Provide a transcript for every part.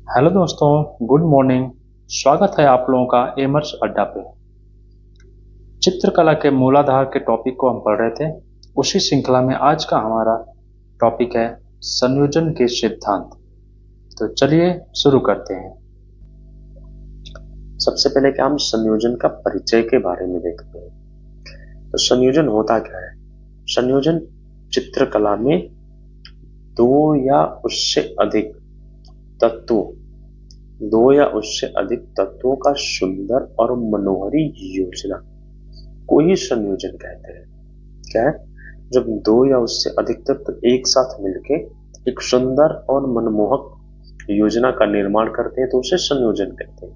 Hello दोस्तों, good morning. स्वागत है आप लोगों का एमर्स अड्डा पे। चित्रकला के मूलाधार के टॉपिक को हम पढ़ रहे थे। उसी श्रृंखला में आज का हमारा टॉपिक है संयोजन के सिद्धांत। तो चलिए शुरू करते हैं। सबसे पहले क्या हम संयोजन का परिचय के बारे में देखते हैं। तो संयोजन होता क्या है? संयोजन चित्रकला में दो या उससे अधिक तत्वों का सुंदर और मनोहरी योजना को ही संयोजन कहते हैं। क्या है? जब दो या उससे अधिक तत्व एक साथ मिलकर एक सुंदर और मनमोहक योजना का निर्माण करते हैं तो उसे संयोजन कहते हैं।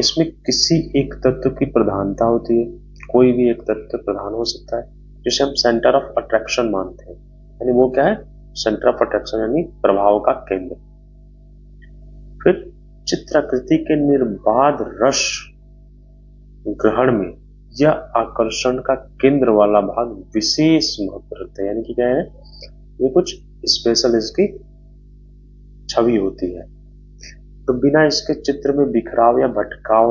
इसमें किसी एक तत्व की प्रधानता होती है। कोई भी एक तत्व प्रधान हो सकता है, जिसे हम सेंटर ऑफ अट्रैक्शन मानते हैं। यानी वो क्या है? सेंटर ऑफ अट्रैक्शन यानी प्रभाव का केंद्र। फिर चित्राकृति के निर्बाध रस ग्रहण में यह आकर्षण का केंद्र वाला भाग विशेष महत्व रखता है। यानी कि क्या है? ये कुछ स्पेशल इसकी छवि होती है। तो बिना इसके चित्र में बिखराव या भटकाव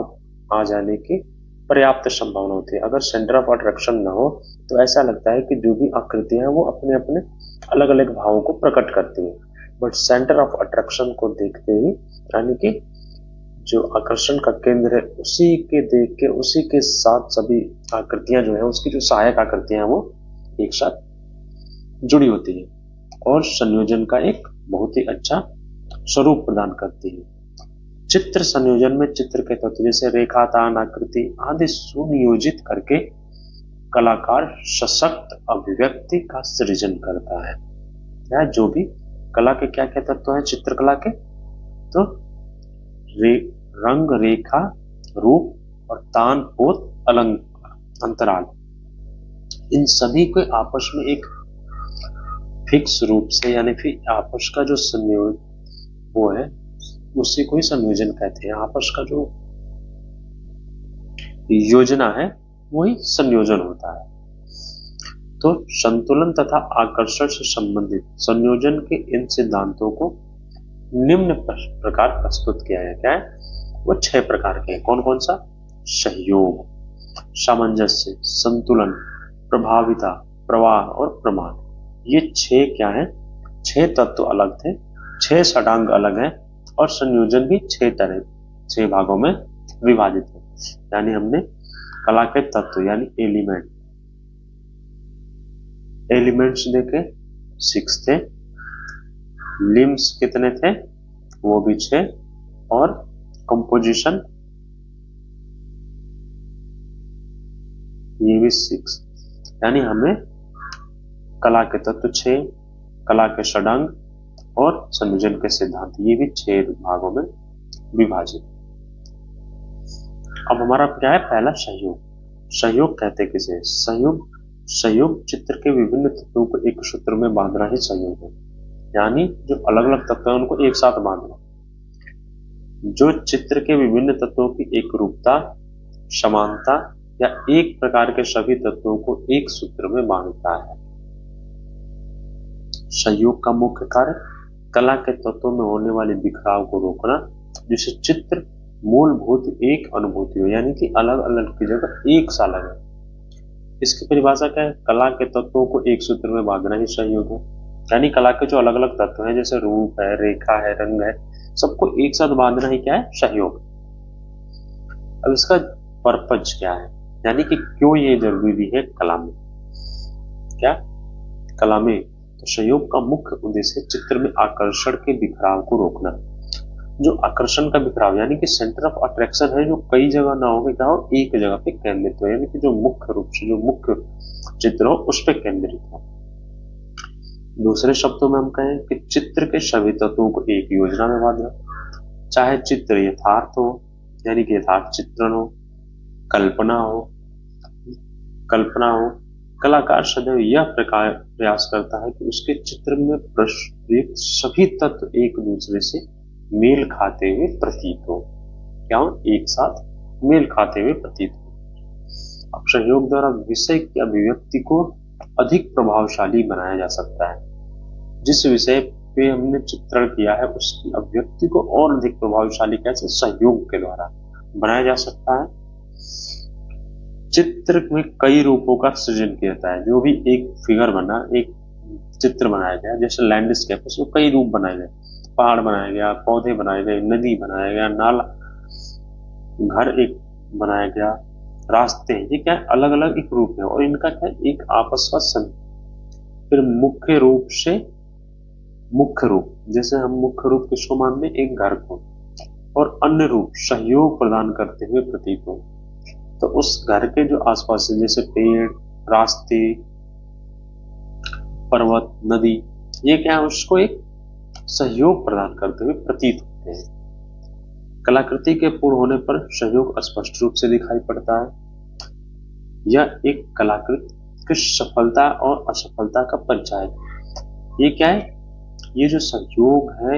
आ जाने की पर्याप्त संभावना होती है। अगर सेंटर ऑफ अट्रैक्शन ना हो तो ऐसा लगता है कि जो भी आकृतियां हैं वो अपने अपने अलग अलग भावों को प्रकट करती हैं। बट सेंटर ऑफ अट्रैक्शन को देखते ही, यानी कि जो आकर्षण का केंद्र है उसी के देख के उसी के साथ सभी आकृतियां जो है उसकी जो सहायक आकृतियां हैं वो एक साथ जुड़ी होती है और संयोजन का एक बहुत ही अच्छा स्वरूप प्रदान करती है। चित्र संयोजन में चित्र के तत्व जैसे रेखा, तान, आकृति आदि सुनियोजित करके कलाकार सशक्त अभिव्यक्ति का सृजन करता है। या जो भी कला के क्या क्या तत्व हैं चित्रकला के, तो रंग, रेखा, रूप और तान, पोत, अलंकार, अंतराल, इन सभी को आपस में एक फिक्स रूप से यानी फिर आपस का जो संयोजन वो है उसी को ही संयोजन कहते हैं। आपस का जो योजना है वही संयोजन होता है। तो संतुलन तथा आकर्षण से संबंधित संयोजन के इन सिद्धांतों को निम्न प्रकार प्रस्तुत किया है। क्या है? वो 6 प्रकार के हैं। कौन कौन सा? सहयोग, सामंजस्य, संतुलन, प्रभाविता, प्रवाह और प्रमाण। ये 6 क्या है? 6 तत्व अलग थे, 6 षडांग अलग है और संयोजन भी 6 भागों में विभाजित है। यानी हमने कला के तत्व यानी एलिमेंट्स देखे 6 थे, लिम्स कितने थे? वो भी 6 और कंपोजिशन ये भी 6। यानी हमें कला के तत्व 6, कला के षडांग और संयोजन के सिद्धांत ये भी 6 भागों में विभाजित। अब हमारा क्या है? पहला सहयोग। सहयोग कहते किसे? सहयोग चित्र के विभिन्न तत्वों को एक सूत्र में बांधना ही सहयोग है। यानी जो अलग अलग तत्व है उनको एक साथ बांधना। जो चित्र के विभिन्न तत्वों की एक रूपता, समानता या एक प्रकार के सभी तत्वों को एक सूत्र में बांधता है। सहयोग का मुख्य कार्य कला के तत्वों में होने वाले बिखराव को रोकना, जिससे चित्र मूलभूत एक अनुभूति हो। यानी कि अलग अलग की जगह एक सा लगे। इसकी परिभाषा क्या है? कला के तत्वों को एक सूत्र में बांधना ही सहयोग है। यानी कला के जो अलग अलग तत्व हैं जैसे रूप है, रेखा है, रंग है, सबको एक साथ बांधना ही क्या है? सहयोग। अब इसका पर्पज क्या है? यानी कि क्यों ये जरूरी है कला में? क्या कला में? तो सहयोग का मुख्य उद्देश्य चित्र में आकर्षण के बिखराव को रोकना। जो आकर्षण का बिखराव यानी कि सेंटर ऑफ अट्रैक्शन है जो कई जगह ना हो, क्या हो? एक जगह पे केंद्रित हो। यानी कि जो मुख्य रूप से जो मुख्य चित्र हो उस पर केंद्रित हो। दूसरे शब्दों में हम कहें कि चित्र के सभी तत्वों को एक योजना में बांधना। चाहे चित्र यथार्थ हो यानी कि यथार्थ चित्रण हो, कल्पना हो, कलाकार सदैव यह प्रयास करता है कि उसके चित्र में प्रयुक्त सभी तत्व एक दूसरे से मेल खाते हुए प्रतीत हो। क्या हो? एक साथ मेल खाते हुए प्रतीत हो। अब सहयोग द्वारा विषय की अभिव्यक्ति को अधिक प्रभावशाली बनाया जा सकता है। जिस विषय पे हमने चित्रण किया है उसकी अभिव्यक्ति को और अधिक प्रभावशाली कैसे सहयोग के द्वारा बनाया जा सकता है। चित्र में कई रूपों का सृजन किया जाता है। जो भी एक फिगर बना, एक चित्र बनाया गया, जैसे लैंडस्केप, उसमें कई रूप बनाए गए, पहाड़ बनाया गया, पौधे बनाए गए, नदी बनाया गया, नाला, घर एक बनाया गया, रास्ते, ये क्या है, अलग अलग एक रूप है और इनका क्या है, एक आपस का फिर मुख्य रूप से मुख्य रूप, जैसे हम मुख्य रूप किसको मानते हैं, एक घर को, और अन्य रूप सहयोग प्रदान करते हुए प्रतीक हो। तो उस घर के जो आसपास है, जैसे पेड़, रास्ते, पर्वत, नदी, ये क्या है, उसको एक सहयोग प्रदान करते हुए प्रतीत होते हैं। कलाकृति के पूर्ण होने पर सहयोग स्पष्ट रूप से दिखाई पड़ता है। यह एक कलाकृति की सफलता और असफलता का परिचय है। ये क्या है, ये जो सहयोग है,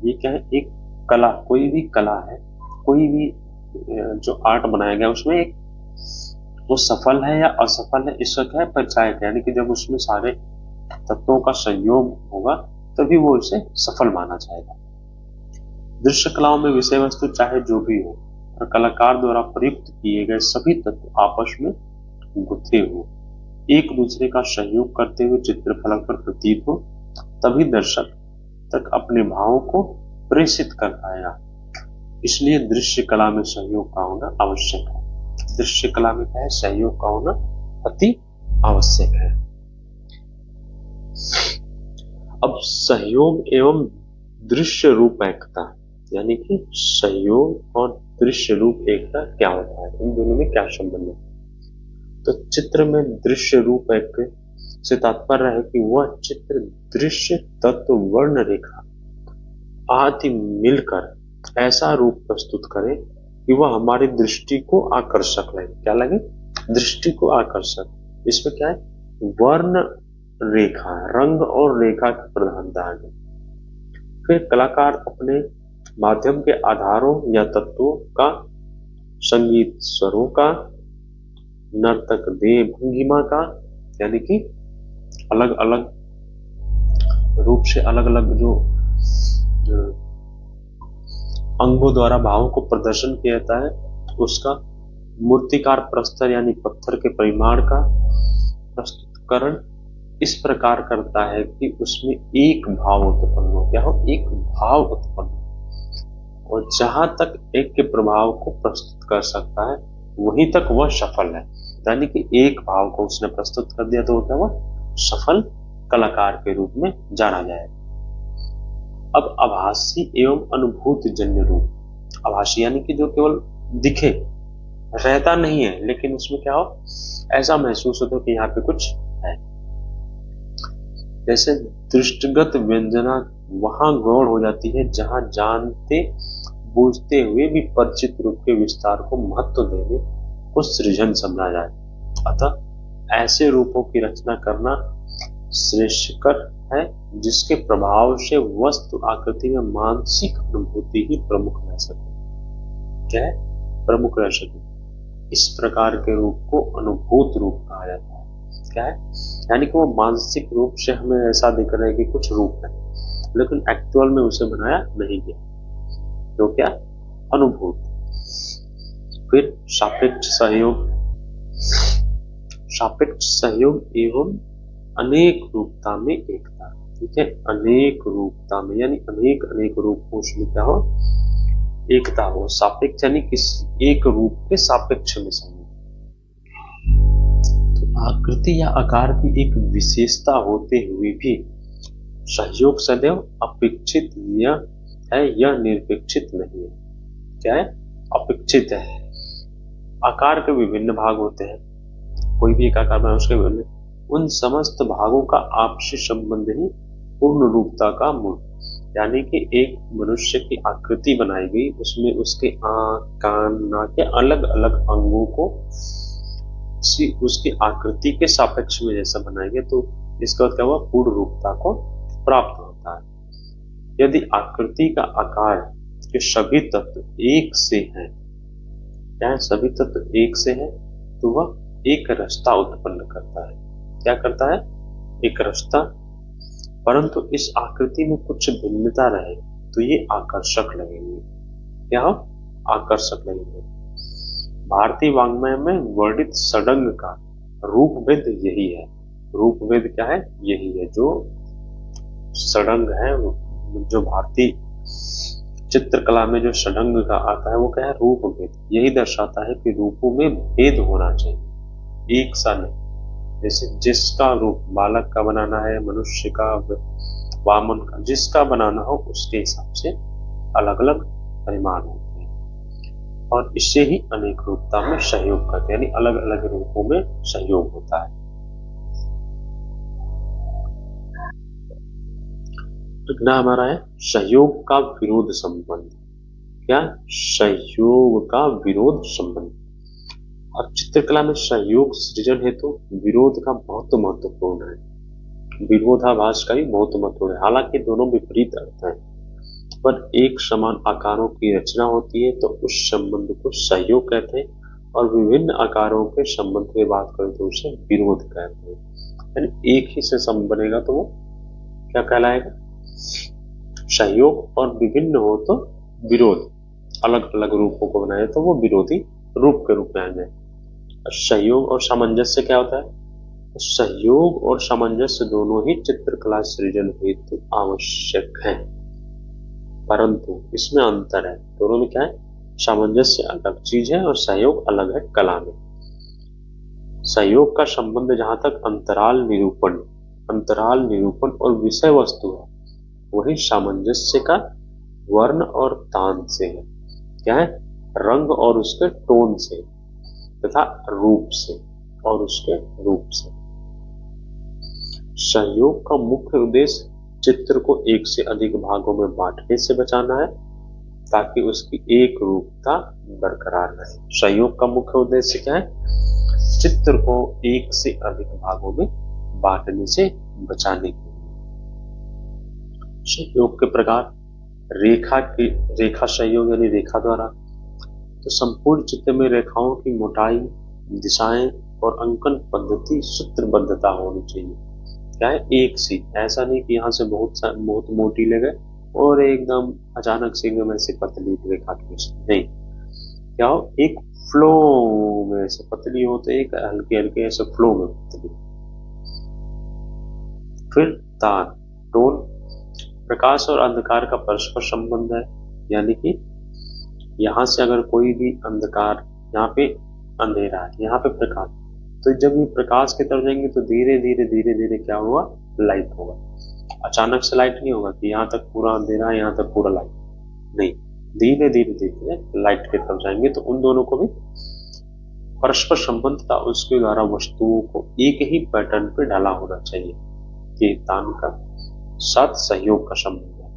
ये क्या है, एक कला, कोई भी कला है, कोई भी जो आर्ट बनाया गया उसमें एक वो सफल है या असफल है, इसका क्या है, परिचय है। यानी कि जब उसमें सारे तत्वों का संयोग होगा तभी वो इसे सफल माना जाएगा। दृश्य कलाओं में विषय वस्तु चाहे जो भी हो और कलाकार द्वारा प्रयुक्त किए गए सभी तत्व आपस में गुथे हो, एक दूसरे का सहयोग करते हुए चित्रफलक पर प्रतीत हो, तभी दर्शक तक अपने भावों को प्रेषित कर पाएगा। इसलिए दृश्य कला में सहयोग का होना आवश्यक है। दृश्य कला में क्या है, सहयोग का होना अति आवश्यक है। अब सहयोग एवं दृश्य रूप एकता, यानी कि सहयोग और दृश्य रूप एकता क्या होता है, इन दोनों में क्या संबंध है। तो चित्र में दृश्य रूप एक से तात्पर्य है कि वह चित्र दृश्य तत्व वर्ण रेखा आदि मिलकर ऐसा रूप प्रस्तुत करे कि वह हमारी दृष्टि को आकर्षक लगे। क्या लगे, दृष्टि को आकर्षक। इसमें क्या है, वर्ण रेखा, रंग और रेखा की प्रधानता है। फिर कलाकार अपने माध्यम के आधारों या तत्वों का, संगीत स्वरों का, नर्तक देह भंगिमा का, यानी कि अलग अलग रूप से अलग अलग जो अंगों द्वारा भावों को प्रदर्शन किया जाता है, उसका मूर्तिकार प्रस्तर यानी पत्थर के परिमाण का प्रस्तुतकरण इस प्रकार करता है कि उसमें एक भाव उत्पन्न हो। क्या हो, एक भाव उत्पन्न हो, और जहां तक एक के प्रभाव को प्रस्तुत कर सकता है वहीं तक वह सफल है। यानी कि एक भाव को उसने प्रस्तुत कर दिया तो वह सफल कलाकार के रूप में जाना जाएगा। अब आभासी एवं अनुभूति जन्य रूप। आभासी यानी कि जो केवल दिखे, रहता नहीं है, लेकिन उसमें क्या हो, ऐसा महसूस होता है कि यहाँ पे कुछ है। जैसे दृष्टिगत व्यंजना वहां गौण हो जाती है जहां जानते बूझते हुए भी परिचित रूप के विस्तार को महत्व देने को सृजन समझा जाए। अतः ऐसे रूपों की रचना करना श्रेष्ठकर है जिसके प्रभाव से वस्तु आकृति में मानसिक अनुभूति ही प्रमुख रह सके। क्या है, प्रमुख रह सके। इस प्रकार के रूप को अनुभूत रूप कहा जाता है। क्या है, यानी कि वो मानसिक रूप से हमें ऐसा दिख रहा है कि कुछ रूप है, लेकिन एक्चुअल में उसे बनाया नहीं गया, तो क्या, अनुभूत। फिर सापेक्ष सहयोग। सापेक्ष सहयोग एवं अनेक रूपता में एकता। ठीक है, अनेक रूपता में यानी अनेक अनेक रूप हो, उसमें क्या हो, एकता हो। सापेक्ष यानी किसी एक रूप के सापेक्ष में सहयोग। तो आकृति या आकार की एक विशेषता होते हुए भी सहयोग सदैव अपेक्षित है, यह निरपेक्षित नहीं है। क्या है, अपेक्षित है। आकार के विभिन्न भाग होते हैं, कोई भी एक आकार बना उसके विभिन्न, उन समस्त भागों का आपसी संबंध ही पूर्ण रूपता का मूल। यानी कि एक मनुष्य की आकृति बनाई गई, उसमें उसके आंख, कान, नाक के अलग अलग अंगों को उसकी आकृति के सापेक्ष में जैसा बनाएंगे तो इसका क्या हुआ, पूर्ण रूपता को प्राप्त होता है। यदि आकृति का आकार के सभी तत्व एक से हैं, क्या है, सभी तत्व एक से हैं, तो वह एक रस्ता उत्पन्न करता है। क्या करता है, एक रास्ता। परंतु इस आकृति में कुछ भिन्नता रहे तो ये आकर्षक लगेंगे। क्या आकर्षक लगेंगे। भारतीय वाङ्मय में वर्णित षडंग का रूपभेद यही है। रूपभेद क्या है? यही है। जो षडंग है, जो भारतीय चित्रकला में जो षडंग का आता है वो क्या है? रूपभेद। यही दर्शाता है कि रूपों में भेद होना चाहिए, एक सा नहीं। जैसे जिसका रूप बालक का बनाना है, मनुष्य का, वामन का, जिसका बनाना हो उसके हिसाब से अलग अलग परिमाण होते हैं और इससे ही अनेक रूपता में सहयोग करते हैं, यानी अलग अलग रूपों में सहयोग होता है। अगला हमारा है सहयोग का विरोध संबंध। क्या? सहयोग का विरोध संबंध। और चित्रकला में सहयोग सृजन हेतु विरोध का बहुत महत्वपूर्ण है। विरोधाभास का भी बहुत महत्वपूर्ण है। हालांकि दोनों विपरीत अर्थ हैं, पर एक समान आकारों की रचना होती है तो उस संबंध को सहयोग कहते हैं, और विभिन्न आकारों के संबंध की बात करें तो उसे विरोध कहते हैं। यानी एक ही से संबंध बनेगा तो वो क्या कहलाएगा? सहयोग। और विभिन्न हो तो विरोध, अलग अलग रूपों को बनाए तो वो विरोधी रूप के रूप में आ जाए। सहयोग और सामंजस्य क्या होता है? सहयोग और सामंजस्य दोनों ही चित्रकला सृजन हेतु आवश्यक है, परंतु इसमें अंतर है। दोनों में क्या है? सामंजस्य अलग चीज है और सहयोग अलग है कला में। सहयोग का संबंध जहां तक अंतराल निरूपण और विषय वस्तु है, वही सामंजस्य का वर्ण और तान से है। क्या है? रंग और उसके टोन से तथा रूप से और उसके रूप से। सहयोग का मुख्य उद्देश्य चित्र को एक से अधिक भागों में बांटने से बचाना है ताकि उसकी एक रूपता बरकरार रहे। सहयोग का मुख्य उद्देश्य क्या है? चित्र को एक से अधिक भागों में बांटने से बचाने के लिए। सहयोग के प्रकार रेखा सहयोग यानी रेखा द्वारा, तो संपूर्ण चित्र में रेखाओं की मोटाई, दिशाएं और अंकन पद्धति सूत्रबद्धता होनी चाहिए। क्या है? एक सी, ऐसा नहीं कि यहाँ से बहुत मोटी ले गए और एकदम अचानक से एकदम ऐसे पतली रेखा खींच, नहीं। क्या हो? एक फ्लो में ऐसे पतली हो तो एक हल्के हल्के ऐसे फ्लो में पतली। फिर तार, टोन, प्रकाश और अंधकार का परस्पर संबंध है, यानी कि यहां से अगर कोई भी अंधकार, यहाँ पे अंधेरा है, यहाँ पे प्रकाश, तो जब ये प्रकाश की तरफ जाएंगे तो धीरे धीरे क्या होगा? लाइट होगा। अचानक से लाइट नहीं होगा कि यहाँ तक पूरा अंधेरा है, यहाँ तक पूरा लाइट, नहीं। धीरे धीरे लाइट की तरफ जाएंगे तो उन दोनों को भी परस्पर संबंध था, उसके द्वारा वस्तुओं को एक ही पैटर्न पे डाला होना चाहिए। ये तान का साथ सहयोग का संबंध है।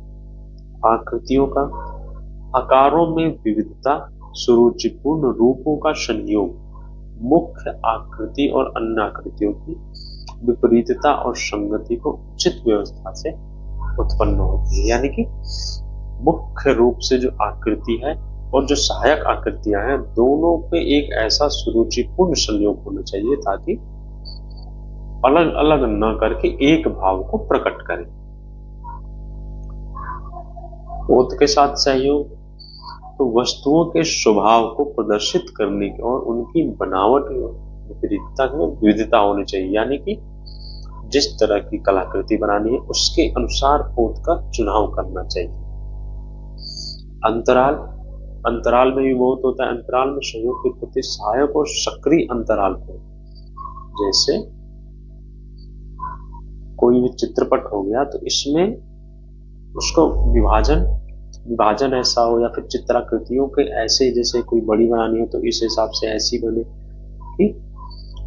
आकृतियों का आकारों में विविधता, सुरुचिपूर्ण रूपों का संयोग, मुख्य आकृति और अन्य आकृतियों की विपरीतता और संगति को उचित व्यवस्था से उत्पन्न होती है। यानी कि मुख्य रूप से जो आकृति है और जो सहायक आकृतियां हैं, दोनों पे एक ऐसा सुरुचिपूर्ण संयोग होना चाहिए ताकि अलग अलग न करके एक भाव को प्रकट करें। बोध के साथ सहयोग, तो वस्तुओं के स्वभाव को प्रदर्शित करने की और उनकी बनावट विपरीतता में विविधता होनी चाहिए। यानी कि जिस तरह की कलाकृति बनानी है उसके अनुसार बोध का चुनाव करना चाहिए। अंतराल में भी बहुत होता है। अंतराल में सहयोग के प्रति सहायक और सक्रिय अंतराल को, जैसे कोई भी चित्रपट हो गया तो इसमें उसको विभाजन ऐसा हो, या फिर चित्राकृतियों के ऐसे, जैसे कोई बड़ी बनानी हो तो इस हिसाब से ऐसी बने कि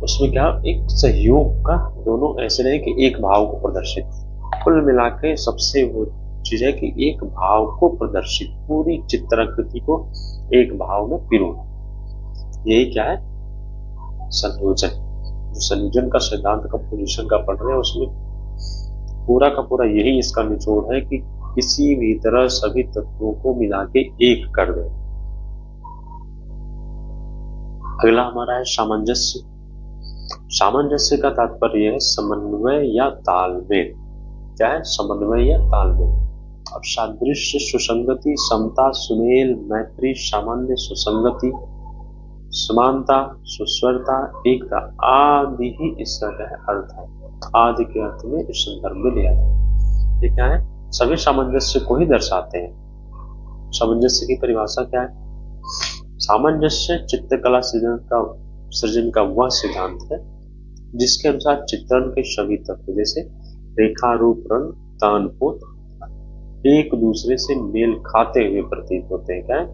उसमें क्या एक सहयोग का, दोनों ऐसे रहे कि एक भाव को प्रदर्शित। कुल मिला के सबसे वो चीज है कि एक भाव को प्रदर्शित, पूरी चित्राकृति को एक भाव में पिरोना। यही क्या है? संयोजन। जो संयोजन का सिद्धांत कंपोजिशन का पढ़ रहे हैं उसमें पूरा का पूरा यही इसका निचोड़ है कि किसी भी तरह सभी तत्वों को मिला के एक कर दे। अगला हमारा है सामंजस्य। सामंजस्य का तात्पर्य है समन्वय या तालमेल। क्या है, समन्वय या तालमेल। अब सादृश्य, सुसंगति, समता, सुमेल, मैत्री, सामान्य, सुसंगति, समानता, सुस्वरता, एकता आदि ही इसका क्या है अर्थ है। आदि के अर्थ में इस संदर्भ में लिया है। ये क्या है, सभी सामंजस्य को ही दर्शाते हैं। सामंजस्य की परिभाषा क्या है? सामंजस्य चित्रकला सृजन का वह सिद्धांत है जिसके अनुसार चित्रण के सभी तत्व जैसे रेखा, रूप, रंग, तान, पोत एक दूसरे से मेल खाते हुए प्रतीत होते हैं। क्या है?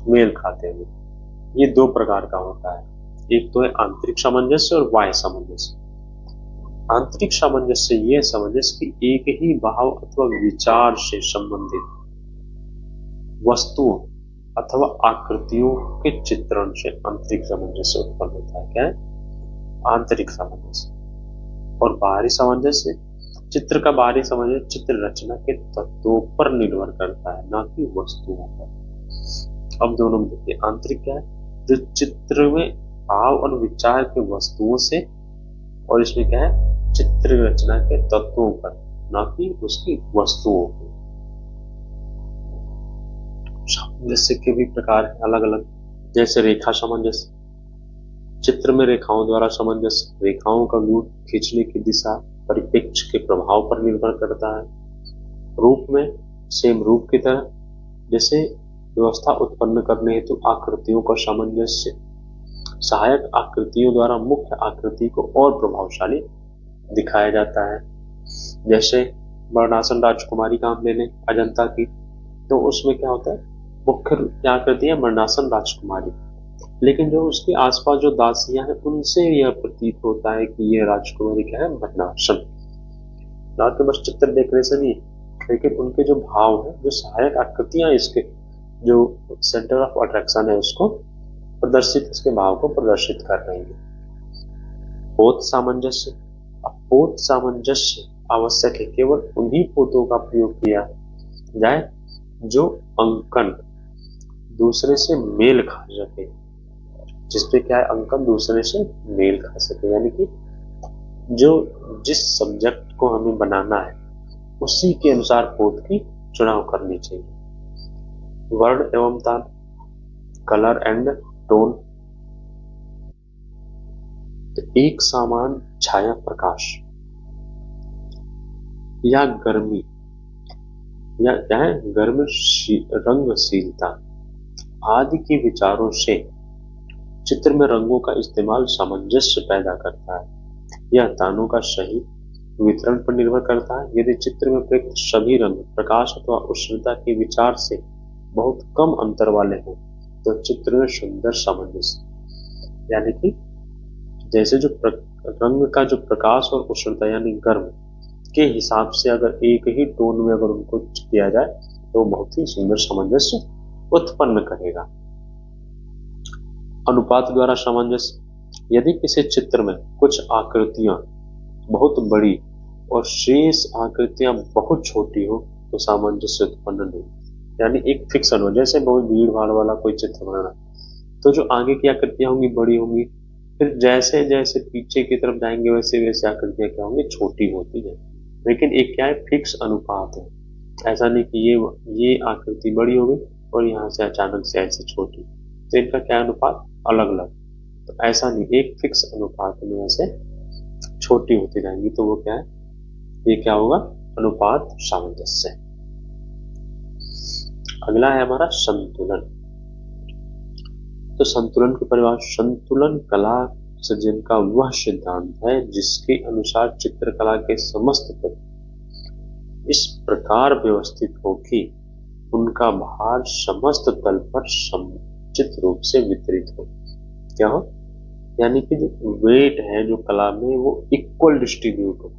मेल खाते हुए। ये दो प्रकार का होता है, एक तो है आंतरिक सामंजस्य और बाह्य सामंजस्य। आंतरिक सामंजस्य यह सामंजस्य कि एक ही भाव अथवा विचार से संबंधित वस्तुओं अथवा आकृतियों के चित्रण से आंतरिक सामंजस्य उत्पन्न होता है। क्या है? आंतरिक सामंजस्य। और बाहरी सामंजस्य, चित्र का बाहरी सामंजस्य चित्र रचना के तत्वों पर निर्भर करता है, न कि वस्तुओं पर। अब दोनों में देखिए, आंतरिक क्या है, जो चित्र में भाव और विचार के वस्तुओं से, और इसमें क्या है, चित्र रचना के तत्वों पर, न कि उसकी वस्तुओं पर। सामंजस्य के भी प्रकार है अलग अलग, जैसे रेखा सामंजस्य, चित्र में रेखाओं द्वारा सामंजस्य, रेखाओं का गुण खींचने की दिशा परिप्रेक्ष्य के प्रभाव पर निर्भर करता है। रूप में सेम रूप की तरह, जैसे व्यवस्था उत्पन्न करने हेतु आकृतियों का सामंजस्य सहायक आकृतियों द्वारा मुख्य आकृति को और प्रभावशाली दिखाया जाता है। जैसे वर्णासन राजकुमारी का हम ले लें अजंता की, तो उसमें क्या होता है, मुख्य आकृति है वर्णासन राजकुमारी, लेकिन जो उसके आसपास जो दासियां हैं उनसे यह प्रतीत होता है कि यह राजकुमारी क्या है, वर्णासन। ना कि बस चित्र देखने से नहीं, लेकिन उनके जो भाव है, जो सहायक आकृतियां, इसके जो सेंटर ऑफ अट्रैक्शन है उसको प्रदर्शित, इसके भाव को प्रदर्शित कर रही है। पोत सामंजस्य। अब पोत सामंजस्य आवश्यक है, केवल उन्हीं पोतों का प्रयोग किया जाए जो अंकन दूसरे से मेल खा सके, जिसपे क्या है, अंकन दूसरे से मेल खा सके, यानी कि जो जिस सब्जेक्ट को हमें बनाना है उसी के अनुसार पोत की चुनाव करनी चाहिए। वर्ण एवं तान, कलर एंड टोन, एक समान छाया प्रकाश या गर्मी या क्या है, रंगशीलता आदि के विचारों से चित्र में रंगों का इस्तेमाल सामंजस्य पैदा करता है। यह तानों का सही वितरण पर निर्भर करता है। यदि चित्र में प्रयुक्त सभी रंग प्रकाश अथवा उष्णता के विचार से बहुत कम अंतर वाले हों तो चित्र में सुंदर सामंजस्य, यानी कि जैसे जो रंग का जो प्रकाश और उष्णता यानी गर्म के हिसाब से अगर एक ही टोन में अगर उनको किया जाए तो बहुत ही सुंदर सामंजस्य उत्पन्न करेगा। अनुपात द्वारा सामंजस्य, यदि किसी चित्र में कुछ आकृतियां बहुत बड़ी और शेष आकृतियां बहुत छोटी हो तो सामंजस्य उत्पन्न नहीं, यानी एक फिक्स हो। जैसे बहुत भीड़ भाड़ वाला कोई चित्र बनाना, तो जो आगे की आकृतियां होंगी बड़ी होंगी, फिर जैसे जैसे पीछे की तरफ जाएंगे वैसे वैसे आकृतियां क्या होंगी, छोटी होती है। लेकिन एक क्या है, फिक्स अनुपात है। ऐसा नहीं कि ये आकृति बड़ी हो गई और यहाँ से अचानक से ऐसे छोटी, तो इनका क्या अनुपात अलग अलग। तो ऐसा नहीं, एक फिक्स अनुपात में ऐसे छोटी होती जाएंगी, तो वो क्या है, ये क्या होगा, अनुपात सामंजस्य। अगला है हमारा संतुलन। तो संतुलन की परिभाषा, संतुलन कला सृजन का वह सिद्धांत है जिसके अनुसार चित्रकला के समस्त तत्व इस प्रकार व्यवस्थित हो कि उनका भार समस्त तल पर समुचित रूप से वितरित हो। क्या हो, यानी कि जो वेट है जो कला में वो इक्वल डिस्ट्रीब्यूट हो,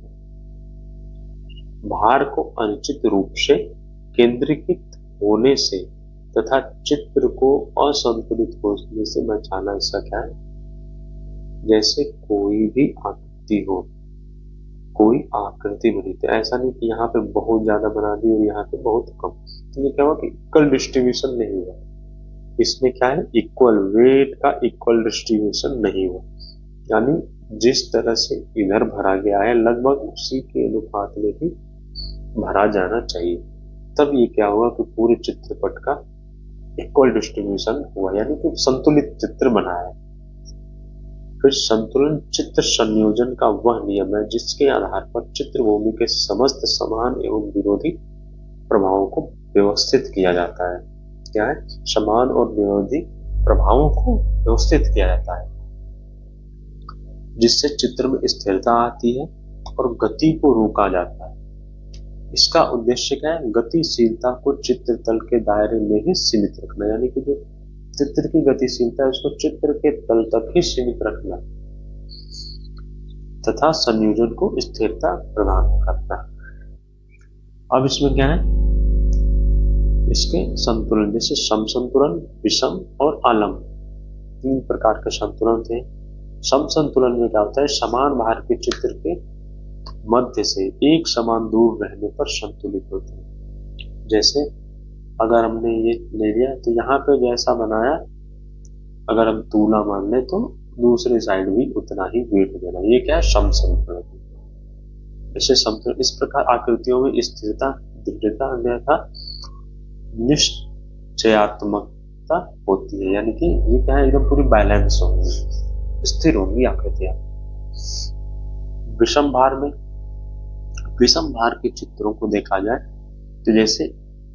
भार को अनुचित रूप से केंद्रीकृत होने से तथा चित्र को असंतुलित होने से बचाना, इसका क्या है, जैसे कोई भी आकृति हो, कोई आकृति बनी तो ऐसा नहीं कि यहाँ पे बहुत ज्यादा बना दी और यहाँ पे बहुत कम, तो ये क्या हुआ कि इक्वल डिस्ट्रीब्यूशन नहीं हुआ। इसमें क्या है, इक्वल वेट का इक्वल डिस्ट्रीब्यूशन नहीं हुआ, यानी जिस तरह से इधर भरा गया है लगभग उसी के अनुपात में ही भरा जाना चाहिए। तब ये क्या हुआ कि पूरे चित्रपट का इक्वल डिस्ट्रीब्यूशन हुआ, यानी कि संतुलित चित्र बना है। फिर संतुलन चित्र संयोजन का वह नियम है जिसके आधार पर चित्रभूमि के समस्त समान एवं विरोधी प्रभावों को व्यवस्थित किया जाता है। क्या है? समान और विरोधी प्रभावों को व्यवस्थित किया जाता है, जिससे चित्र में स्थिरता आती है और गति को रोका जाता है। इसका उद्देश्य क्या है? गतिशीलता को चित्र तल के दायरे में ही सीमित रखना, यानी कि जो चित्र की गतिशीलता है उसको चित्र के तल तक ही सीमित रखना तथा संयोजन को स्थिरता प्रदान करना। अब इसमें क्या है? इसके संतुलन, जैसे समसंतुलन, विषम और आलम्ब, तीन प्रकार के संतुलन थे। समसंतुलन में क्या होता है? समान भार के चित्र के मध्य से एक समान दूर रहने पर संतुलित होते हैं। जैसे अगर हमने ये ले लिया तो यहाँ पे जैसा बनाया, अगर हम तूला मान ले तो दूसरे साइड भी उतना ही वेट देना, ये क्या है? समसंतुलन। जैसे संतुलन, इस प्रकार आकृतियों में स्थिरता, दृढ़ता अन्यथा निश्चयात्मकता होती है, यानी कि ये क्या है? एकदम पूरी बैलेंस होगी, स्थिर होंगी आकृतियां। विषम भार में, विषम भार के चित्रों को देखा जाए तो जैसे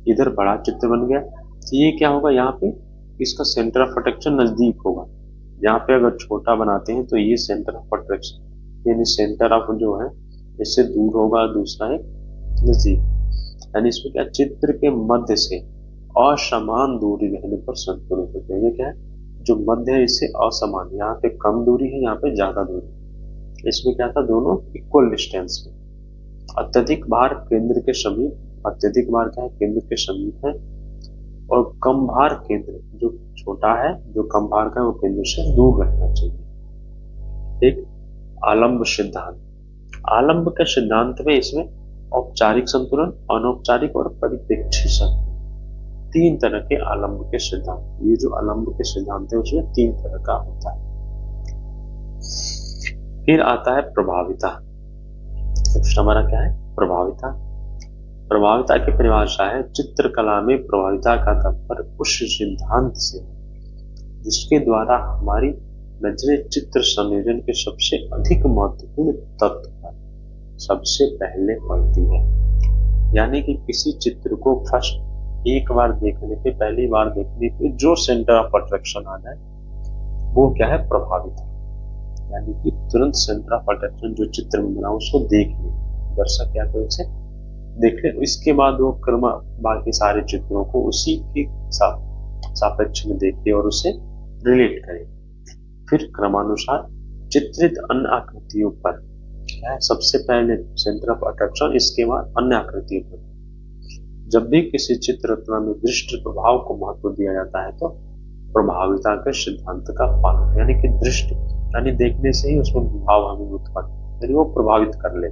इधर बड़ा चित्र बन गया तो ये क्या होगा? यहाँ पे इसका सेंटर ऑफ अट्रैक्शन नजदीक होगा। यहाँ पे अगर छोटा बनाते हैं तो ये सेंटर ऑफ अट्रैक्शन यानी सेंटर ऑफ जो है इससे दूर होगा, दूसरा एक नजदीक, यानी इसमें क्या? चित्र के मध्य से असमान दूरी रहने पर संतुलित होते हैं। ये क्या है? जो मध्य है इससे असमान, यहाँ पे कम दूरी है, यहाँ पे ज्यादा दूरी। इसमें क्या था? दोनों इक्वल डिस्टेंस में। अत्यधिक भार केंद्र के समीप, अत्यधिक भार क्या है? केंद्र के समीप है, और कम भार केंद्र जो छोटा है, जो कम भार का है वो केंद्र से दूर रहना चाहिए। एक आलम्ब सिद्धांत, आलम्ब के सिद्धांत में इसमें औपचारिक संतुलन, अनौपचारिक और परिप्रेक्षी संतुलन, तीन तरह के आलम्ब के सिद्धांत। ये जो आलम्ब के सिद्धांत है उसमें तीन तरह का होता है। फिर आता है प्रभाविता। हमारा क्या है? प्रभाविता। प्रभाविता की परिभाषा है चित्रकला में प्रभाविता का तात्पर्य उस सिद्धांत से जिसके द्वारा हमारी नजरें चित्र संयोजन के सबसे अधिक महत्वपूर्ण तत्व पर सबसे पहले पड़ती है। यानी कि किसी चित्र को फर्स्ट एक बार देखने पे, पहली बार देखने पे जो सेंटर ऑफ अट्रैक्शन आ जाए वो क्या है? प्रभाविता। यानी कि तुरंत सेंटर ऑफ अट्रैक्शन जो चित्र में बना उसको देख ले दर्शक, या तो उसे देख ले, इसके बाद वो क्रम बाकी सारे चित्रों को उसी के सापेक्ष में देखे और उसे रिलेट करे। फिर क्रमानुसार चित्रित अन्य आकृतियों पर सबसे पहले सेंटर ऑफ अट्रैक्शन, इसके बाद अन्य आकृतियों पर। जब भी किसी चित्र रचना में दृष्टि प्रभाव को महत्व दिया जाता है तो प्रभाविता के सिद्धांत का पालन, यानी कि दृष्टि यानी देखने से ही उसमें भाव हमें उत्पन्न, यानी वो प्रभावित कर ले।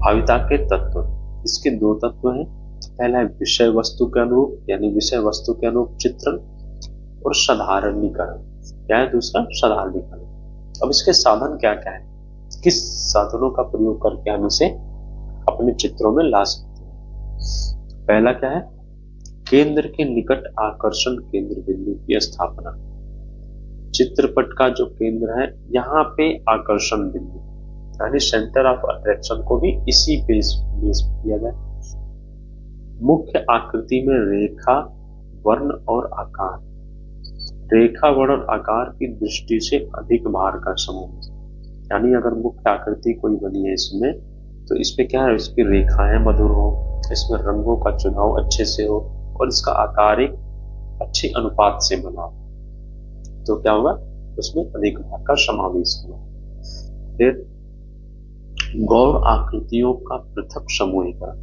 प्रभाविता के तत्व, इसके दो तत्व हैं। पहला है विषय वस्तु के अनुरूप, यानी विषय वस्तु के अनुरूप चित्रण, और साधारणीकरण। क्या है दूसरा? साधारणीकरण। अब इसके साधन क्या क्या है? किस साधनों का प्रयोग करके हम इसे अपने चित्रों में ला सकते हैं? पहला क्या है? केंद्र के निकट आकर्षण केंद्र बिंदु की स्थापना। चित्रपट का जो केंद्र है यहाँ पे आकर्षण बिंदु यानी सेंटर ऑफ अट्रैक्शन को भी इसी बेस किया जाए। मुख्य आकृति में रेखा, वर्ण और आकार, रेखा, वर्ण और आकार की दृष्टि से अधिक भार का समूह। यानी अगर मुख्य आकृति कोई बनी है इसमें तो इसमें क्या है? इसकी रेखाएं मधुर हो, इसमें रंगों का चुनाव अच्छे से हो और इसका आकार एक अच्छे अनुपात से बना हो, तो क्या होगा? उसमें अधिक भार का समावेश हुआ। फिर गौड़ आकृतियों का पृथक समूहीकरण,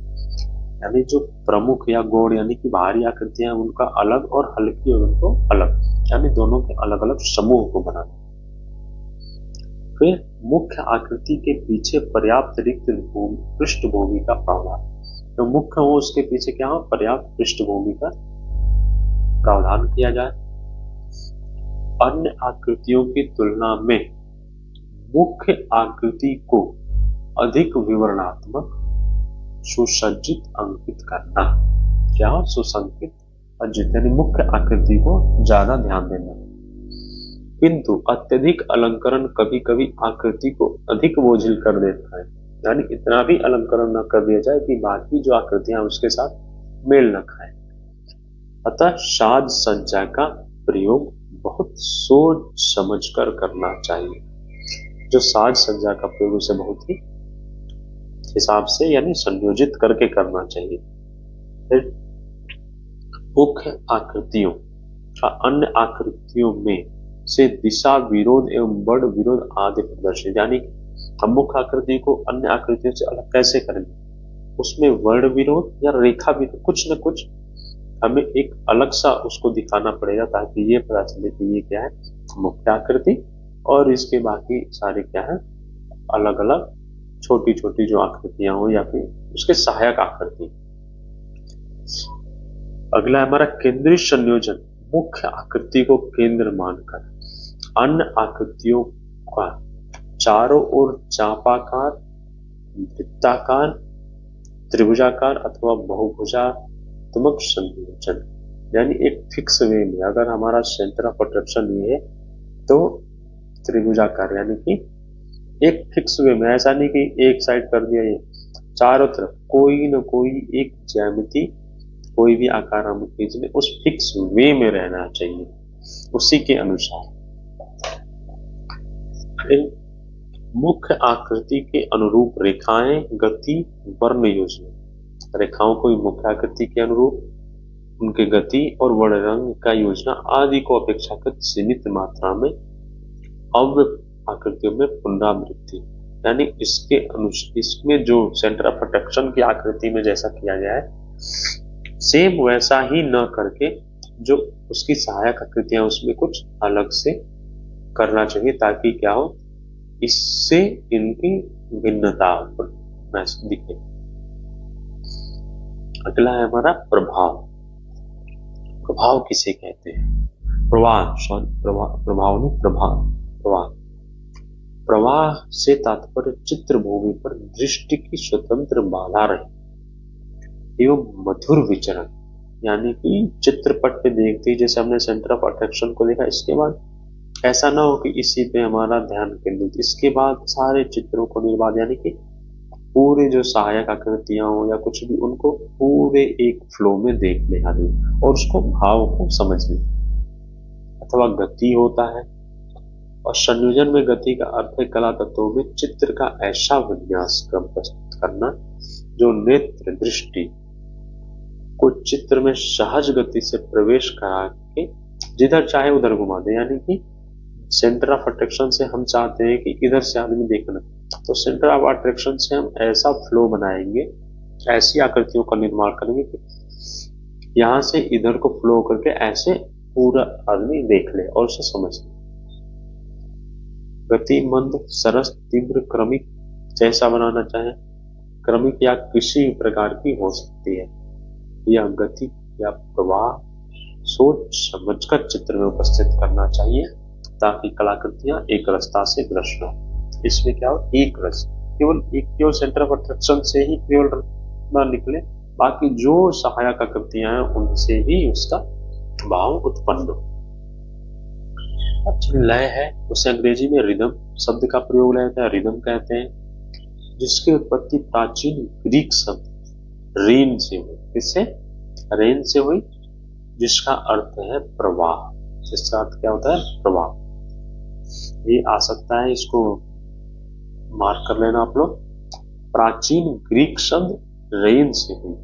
यानी जो प्रमुख या गौड़ यानी कि भारी आकृतियां उनका अलग और हल्की और उनको अलग, यानी दोनों के अलग अलग समूह को बनाना। फिर मुख्य आकृति के पीछे पर्याप्त रिक्त पृष्ठभूमि का प्रावधान, जो मुख्य हो उसके पीछे क्या हो? पर्याप्त पृष्ठभूमि का प्रावधान किया जाए। अन्य आकृतियों की तुलना में मुख्य आकृति को अधिक विवरणात्मक सुसज्जित अंकित करना। क्या हो? सुसंकित अजित यानी मुख्य आकृति को ज्यादा ध्यान देना। किंतु अत्यधिक अलंकरण कभी कभी आकृति को अधिक बोझिल कर देता है, यानी इतना भी अलंकरण न कर दिया जाए कि बाकी जो आकृतियां उसके साथ मेल न खाए। अतः साज सज्जा का प्रयोग बहुत सोच समझ कर करना चाहिए। जो साज सज्जा का प्रयोग उसे बहुत ही हिसाब से यानी संयोजित करके करना चाहिए। फिर मुख्य आकृतियों का अन्य आकृतियों में से दिशा विरोध एवं वर्ण विरोध आदि प्रदर्शित, यानी हम मुख्य आकृति को अन्य आकृतियों से अलग कैसे करेंगे, उसमें वर्ण विरोध या रेखा विरोध कुछ न कुछ हमें एक अलग सा उसको दिखाना पड़ेगा, ताकि ये पता चले कि ये क्या है, मुख्य आकृति, और इसके बाकी सारे क्या है, अलग अलग छोटी छोटी जो आकृतियां हो या फिर उसके सहायक आकृति। अगला हमारा केंद्रीय संयोजन। मुख्य आकृति को केंद्र मानकर अन्य आकृतियों का चारों ओर चापाकार, वृत्ताकार, त्रिभुजाकार अथवा बहुभुजात्मक संयोजन, यानी एक फिक्स वे में। अगर हमारा सेंटर ऑफ अट्रैक्शन ये है तो त्रिभुजाकार, यानी कि एक फिक्स वे में, ऐसा नहीं कि एक साइड कर दिया, ये चारों तरफ कोई न कोई एक ज्यामिति, कोई भी आकार हम खींच लें, उस फिक्स वे में रहना चाहिए, उसी के अनुसार। मुख्य आकृति के अनुरूप रेखाएं, गति, वर्ण योजना। रेखाओं को मुख्य आकृति के अनुरूप उनके गति और वर्ण रंग का योजना आदि को अपेक्षाकृत सीमित मात्रा में अव्यय आकृतियों में पुनरावृत्ति, यानी इसमें जो सेंटर ऑफ अट्रैक्शन की आकृति में जैसा किया गया है, सेम वैसा ही न करके जो उसकी सहायक आकृतियां उसमें कुछ अलग से करना चाहिए, ताकि क्या हो, इससे इनकी भिन्नता दिखे। अगला है हमारा प्रभाव। प्रभाव किसे कहते हैं? प्रवाह से तात्पर्य चित्रभूमि पर दृष्टि की स्वतंत्र बाधा रहे एवं मधुर विचरण, यानी कि चित्रपट पे देखते ही जैसे हमने सेंटर ऑफ अट्रैक्शन को देखा, इसके बाद ऐसा ना हो कि इसी पे हमारा ध्यान केंद्रित, इसके बाद सारे चित्रों को निर्बाध, यानी कि पूरे जो सहायक आकृतियां हो या कुछ भी, उनको पूरे एक फ्लो में देख ले आदमी और उसको भाव को समझ ले। अथवा गति होता है, और संयोजन में गति का अर्थ है कला तत्वों में चित्र का ऐसा विन्यास क्रम प्रस्तुत करना जो नेत्र दृष्टि को चित्र में सहज गति से प्रवेश करा के जिधर चाहे उधर घुमा दे। यानी कि सेंटर ऑफ अट्रैक्शन से हम चाहते हैं कि इधर से आदमी देखना, तो सेंटर ऑफ अट्रैक्शन से हम ऐसा फ्लो बनाएंगे, ऐसी आकृतियों का निर्माण करेंगे कि यहां से इधर को फ्लो करके ऐसे पूरा आदमी देख ले और उसे समझ ले। गति मंद, सरस, तीव्र, क्रमिक जैसा बनाना चाहे, क्रमिक या किसी प्रकार की हो सकती है। यह गति या प्रवाह सोच समझकर चित्र में उपस्थित करना चाहिए, ताकि कलाकृतियां एक रसता से ग्रस्त हो। इसमें क्या हो, एक रस, केवल सेंटर ऑफ अट्रैक्शन से ही केवल ना निकले, बाकी जो सहायक आकृतियां हैं उनसे ही उसका भाव उत्पन्न हो। अच्छा, लय है, उसे अंग्रेजी में रिदम शब्द का प्रयोग रहता है, रिदम कहते हैं, जिसकी उत्पत्ति प्राचीन ग्रीक शब्द रेन से हुई। किससे? रेन से हुई, जिसका अर्थ है प्रवाह। जिसका अर्थ क्या होता है? प्रवाह। ये आ सकता है, इसको मार्क कर लेना आप लोग। प्राचीन ग्रीक शब्द रेन से हुई।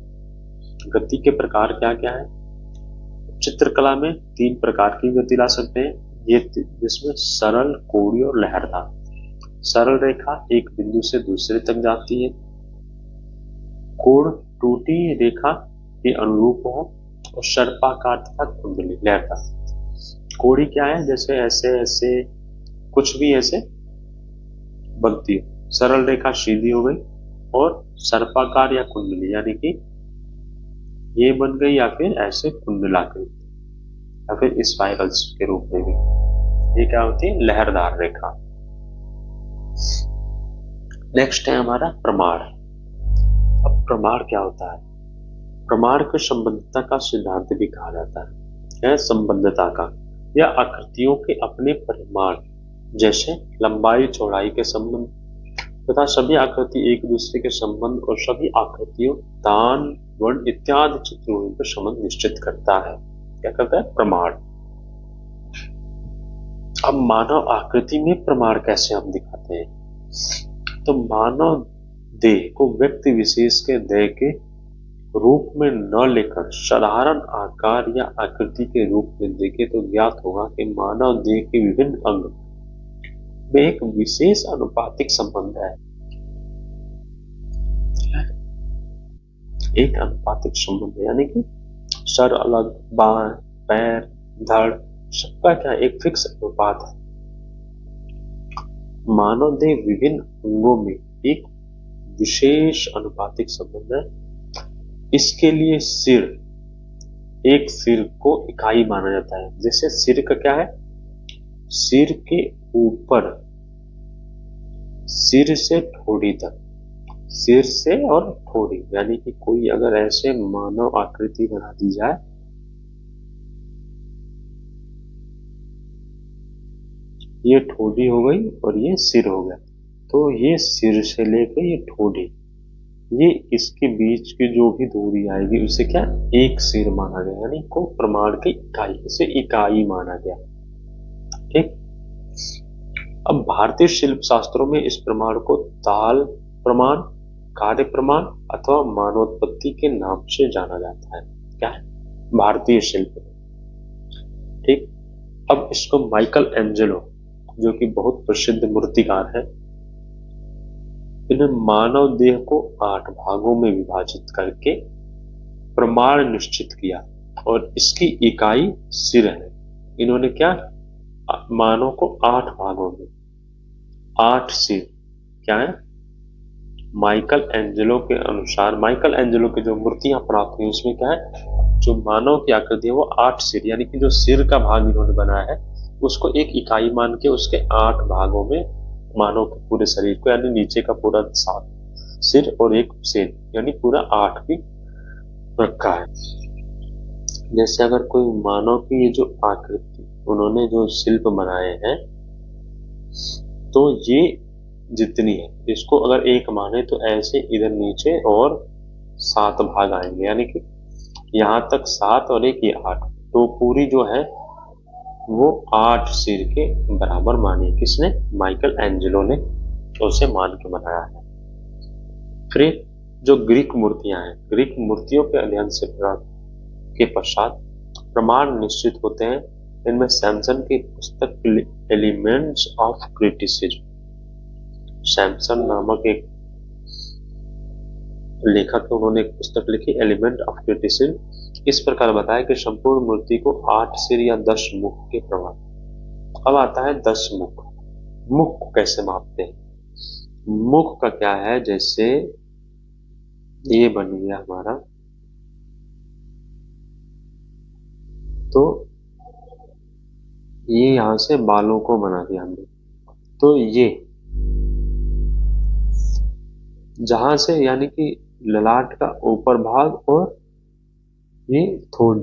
गति के प्रकार क्या क्या है? चित्रकला में 3 प्रकार की गति ला सकते हैं, ये जिसमें सरल, कोड़ी और लहरदार। सरल रेखा एक बिंदु से दूसरे तक जाती है। कोण टूटी रेखा के अनुरूप हो, और सर्पाकार तथा कुंडली लहरदार। कोड़ी क्या है? जैसे ऐसे ऐसे कुछ भी ऐसे बनती है। सरल रेखा सीधी हो गई, और सर्पाकार या कुंडली यानी कि ये बन गई, या फिर ऐसे कुंडलाकृति, या फिर स्पाइरल्स के रूप में भी। ये क्या होती है? लहरदार रेखा। नेक्स्ट है हमारा प्रमाण। अब प्रमाण क्या होता है? प्रमाण को संबंधता का सिद्धांत भी कहा जाता है संबंधता का या आकृतियों के अपने परिमाण जैसे लंबाई चौड़ाई के संबंध तथा सभी आकृति एक दूसरे के संबंध और सभी आकृतियों दान वर्ण इत्यादि चित्रों का संबंध निश्चित करता है। क्या करता है? प्रमाण। अब मानव आकृति में प्रमाण कैसे हम दिखाते हैं? तो मानव देह को व्यक्ति विशेष के देह के रूप में न लेकर साधारण आकार या आकृति के रूप में देखे तो ज्ञात होगा कि मानव देह के विभिन्न अंग में एक विशेष अनुपातिक संबंध है। एक अनुपातिक संबंध है, यानी कि सर अलग, बाएं, पैर, धड़, सबका क्या एक फिक्स अनुपात है। मानव देह विभिन्न अंगों में एक विशेष अनुपातिक संबंध है। इसके लिए एक सिर को इकाई माना जाता है। जैसे सिर का क्या है? सिर के ऊपर, सिर से ठोड़ी तक, सिर से और ठोड़ी, यानी कि कोई अगर ऐसे मानव आकृति बना दी जाए, ये ठोड़ी हो गई और ये सिर हो गया, तो ये सिर से लेकर ये ठोड़ी, ये इसके बीच की जो भी दूरी आएगी उसे क्या एक सिर माना गया, यानी को प्रमाण की इकाई, इसे इकाई माना गया। ठीक। अब भारतीय शिल्प शास्त्रों में इस प्रमाण को ताल प्रमाण, कार्य प्रमाण अथवा मानवोत्पत्ति के नाम से जाना जाता है। क्या है? भारतीय शिल्प। ठीक। अब इसको माइकल एंजेलो, जो कि बहुत प्रसिद्ध मूर्तिकार है, इन्हें मानव देह को 8 भागों में विभाजित करके प्रमाण निश्चित किया और इसकी इकाई सिर है। इन्होंने क्या, मानव को 8 भागों में 8 सिर, क्या है, माइकल एंजेलो के अनुसार, माइकल एंजेलो की जो मूर्तियां प्राप्त हुई उसमें क्या है, जो मानव की आकृति है वो 8 सिर, यानी कि जो सिर का भाग इन्होंने बनाया है उसको एक इकाई मान के उसके 8 भागों में मानव के पूरे शरीर को, यानी नीचे का पूरा 7 सिर और एक सिर, यानी पूरा 8 भी रखा है। जैसे अगर कोई मानव की ये जो आकृति उन्होंने जो शिल्प बनाए हैं, तो ये जितनी है, इसको अगर एक माने तो ऐसे इधर नीचे और 7 भाग आएंगे, यानी कि यहां तक 7 और एक ये 8, तो पूरी जो है वो 8 सिर के बराबर मानी। किसने? माइकल एंजेलो ने उसे मान के बनाया है। फिर जो ग्रीक मूर्तियां हैं, ग्रीक मूर्तियों के अध्ययन से के पश्चात प्रमाण निश्चित होते हैं। इनमें सैमसन की पुस्तक एलिमेंट्स ऑफ क्रिटिसिज्म, सैमसन नामक एक लेखक है, उन्होंने एक पुस्तक लिखी एलिमेंट ऑफ क्रिटिसिज्म। इस प्रकार बताया कि संपूर्ण मूर्ति को 8 सिर या 10 मुख के प्रमाण। अब आता है 10 मुख। मुख को कैसे मापते हैं? मुख का क्या है, जैसे ये बन गया हमारा, तो ये यहां से बालों को बना दिया हमने, तो ये जहां से, यानी कि ललाट का ऊपर भाग और ये थोड़ी,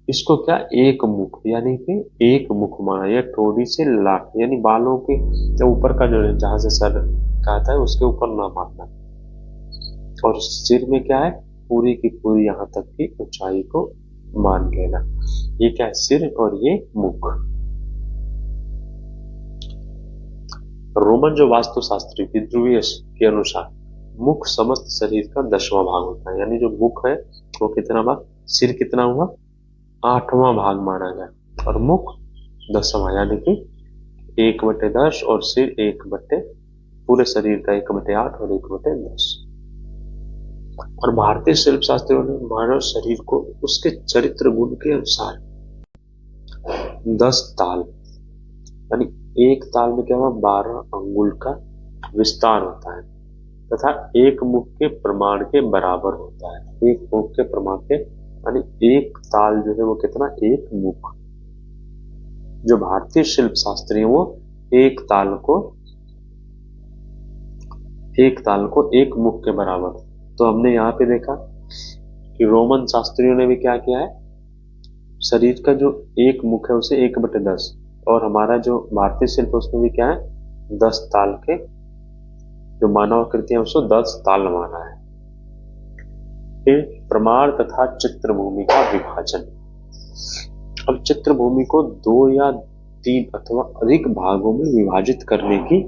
इसको क्या एक मुख, यानी कि एक मुख माना, या ठोड़ी से ललाट, यानी बालों के ऊपर का जो जहां से सर कहता है उसके ऊपर ना मारना। और सिर में क्या है, पूरी की पूरी यहां तक की ऊंचाई को मान लेना। ये क्या है? सिर और ये मुख। रोमन जो वास्तुशास्त्री विद्रुवियस के अनुसार मुख समस्त शरीर का 10वां भाग होता है, यानी जो मुख है वो कितना भाग, सिर कितना हुआ, 8वां भाग माना गया और मुख 10वां, यानी कि 1/10 और सिर 1/, पूरे शरीर का 1/8 और 1/10। और भारतीय शिल्प शास्त्रियों ने मानव शरीर को उसके चरित्र गुण के अनुसार 10 ताल, यानी एक ताल में क्या हुआ, 12 अंगुल का विस्तार होता है तथा एक मुख के प्रमाण के बराबर होता है। एक मुख के प्रमाण के, यानी एक ताल जो है वो कितना, एक मुख। जो भारतीय शिल्प शास्त्री है वो एक ताल को एक मुख के बराबर तो हमने यहाँ पे देखा कि रोमन शास्त्रियों ने भी क्या किया है, शरीर का जो एक मुख है उसे 1/10, और हमारा जो भारतीय शिल्प है उसमें भी क्या है, 10 ताल के जो मानव आकृतियां उसको 10 ताल माना है। फिर प्रमाण तथा चित्रभूमि का विभाजन। अब चित्रभूमि को 2 या 3 अथवा अधिक भागों में विभाजित करने की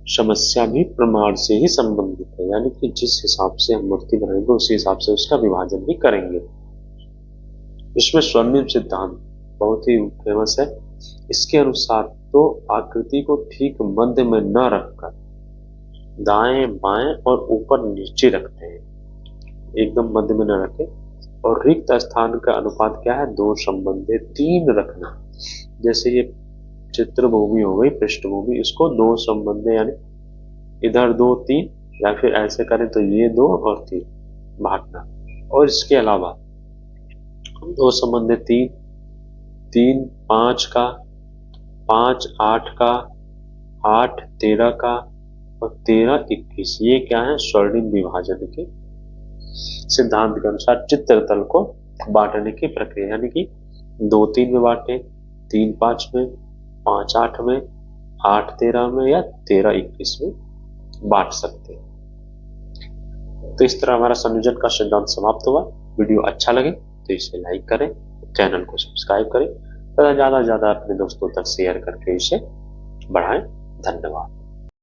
समस्या भी प्रमाण से ही संबंधित है, यानी कि जिस हिसाब से हम मूर्ति बनाएंगे उसी हिसाब से उसका विभाजन भी करेंगे। इसमें स्वर्णिम सिद्धांत बहुत ही फेमस है। इसके अनुसार तो आकृति को ठीक मध्य में न रखकर दाएं बाएं और ऊपर नीचे रखते हैं, एकदम मध्य में न रखें, और रिक्त स्थान का अनुपात क्या है, 2/3 रखना। जैसे ये चित्रभूमि हो गई, पृष्ठभूमि, इसको 2/3 यानी इधर 2 3, या फिर ऐसे करें तो ये 2 और 3 बांटना। और इसके अलावा 2/3, 3 5 का, 5 8 का, 8 13 का और 13 21, ये क्या है, स्वर्णिम विभाजन के सिद्धांत के अनुसार चित्रतल को बांटने की प्रक्रिया, यानी कि 2 3 में बांटे, 3 5 में, 5 8 में, 8 13 में या 13 21 में बांट सकते हैं। तो इस तरह हमारा संयोजन का सिद्धांत समाप्त हुआ। वीडियो अच्छा लगे तो इसे लाइक करें, चैनल को सब्सक्राइब करें तथा ज्यादा से ज्यादा अपने दोस्तों तक शेयर करके इसे बढ़ाएं। धन्यवाद।